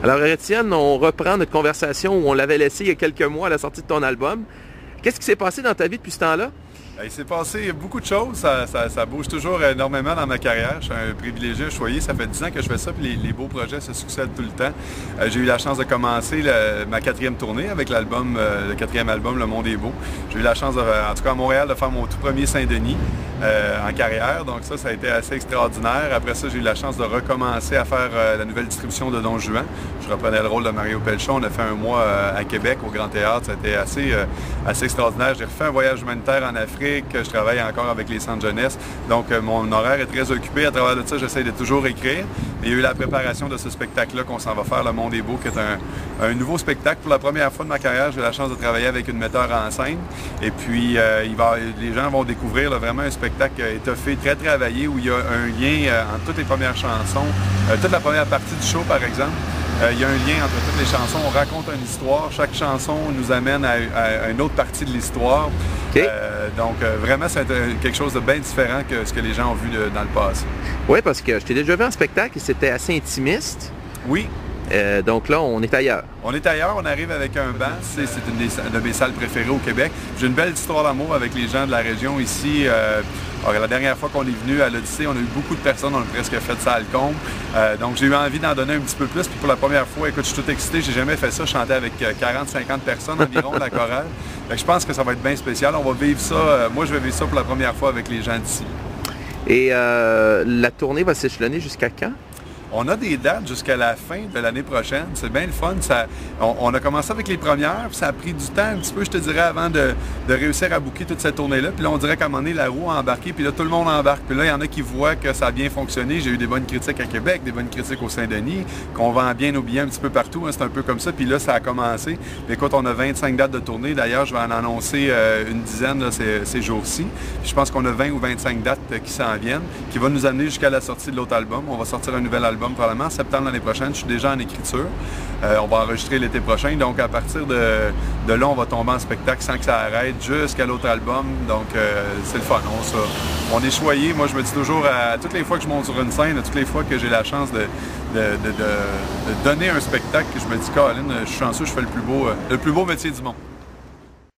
Alors Étienne, on reprend notre conversation où on l'avait laissé il y a quelques mois à la sortie de ton album. Qu'est-ce qui s'est passé dans ta vie depuis ce temps-là? Il s'est passé beaucoup de choses, ça bouge toujours énormément dans ma carrière. Je suis un privilégié, choyé, ça fait 10 ans que je fais ça, puis les beaux projets se succèdent tout le temps. J'ai eu la chance de commencer ma 4e tournée avec l'album, le 4e album, Le Monde est beau. J'ai eu la chance, en tout cas à Montréal, de faire mon tout premier Saint-Denis en carrière, donc ça a été assez extraordinaire. Après ça, j'ai eu la chance de recommencer à faire la nouvelle distribution de Don Juan. Je reprenais le rôle de Mario Pelchon. On a fait un mois à Québec, au Grand Théâtre, ça a été assez extraordinaire. J'ai refait un voyage humanitaire en Afrique. Je travaille encore avec les centres jeunesse. Donc, mon horaire est très occupé. À travers de ça, j'essaie de toujours écrire. Mais il y a eu la préparation de ce spectacle-là qu'on s'en va faire, Le Monde est beau, qui est un nouveau spectacle. Pour la première fois de ma carrière, j'ai eu la chance de travailler avec une metteur en scène. Et puis, les gens vont découvrir vraiment un spectacle étoffé, très travaillé, où il y a un lien entre toutes les premières chansons, toute la première partie du show, par exemple. Il y a un lien entre toutes les chansons. On raconte une histoire. Chaque chanson nous amène à une autre partie de l'histoire. Okay. Donc, vraiment, c'est quelque chose de bien différent que ce que les gens ont vu dans le passé. Oui, parce que je t'ai déjà vu en spectacle et c'était assez intimiste. Oui. Donc là, on est ailleurs. On est ailleurs, on arrive avec un banc. C'est une de mes salles préférées au Québec. J'ai une belle histoire d'amour avec les gens de la région ici. Alors, la dernière fois qu'on est venu à l'Odyssée, on a eu beaucoup de personnes, on a presque fait ça à le comble. Donc j'ai eu envie d'en donner un petit peu plus. Puis pour la première fois, écoute, je suis tout excité, j'ai jamais fait ça. Je chantais avec 40-50 personnes environ de la chorale. Fait que je pense que ça va être bien spécial. On va vivre ça, moi je vais vivre ça pour la première fois avec les gens d'ici. Et la tournée va s'échelonner jusqu'à quand? On a des dates jusqu'à la fin de l'année prochaine. C'est bien le fun. On a commencé avec les premières, puis ça a pris du temps un petit peu, je te dirais, avant de réussir à booker toute cette tournée-là. Puis là, on dirait qu'à un moment donné, la roue a embarqué, puis là, tout le monde embarque. Puis là, il y en a qui voient que ça a bien fonctionné. J'ai eu des bonnes critiques à Québec, des bonnes critiques au Saint-Denis, qu'on vend bien nos billets un petit peu partout. Hein, c'est un peu comme ça. Puis là, ça a commencé. Puis écoute, on a 25 dates de tournée. D'ailleurs, je vais en annoncer une dizaine là, ces jours-ci. Puis je pense qu'on a 20 ou 25 dates qui s'en viennent, qui vont nous amener jusqu'à la sortie de l'autre album. On va sortir un nouvel album probablement en septembre l'année prochaine. Je suis déjà en écriture. On va enregistrer l'été prochain. Donc, à partir de là, on va tomber en spectacle sans que ça arrête jusqu'à l'autre album. Donc, c'est le fun. On est choyé. Moi, je me dis toujours, à toutes les fois que je monte sur une scène, à toutes les fois que j'ai la chance de donner un spectacle, je me dis, Colin, je suis chanceux, je fais le plus beau métier du monde.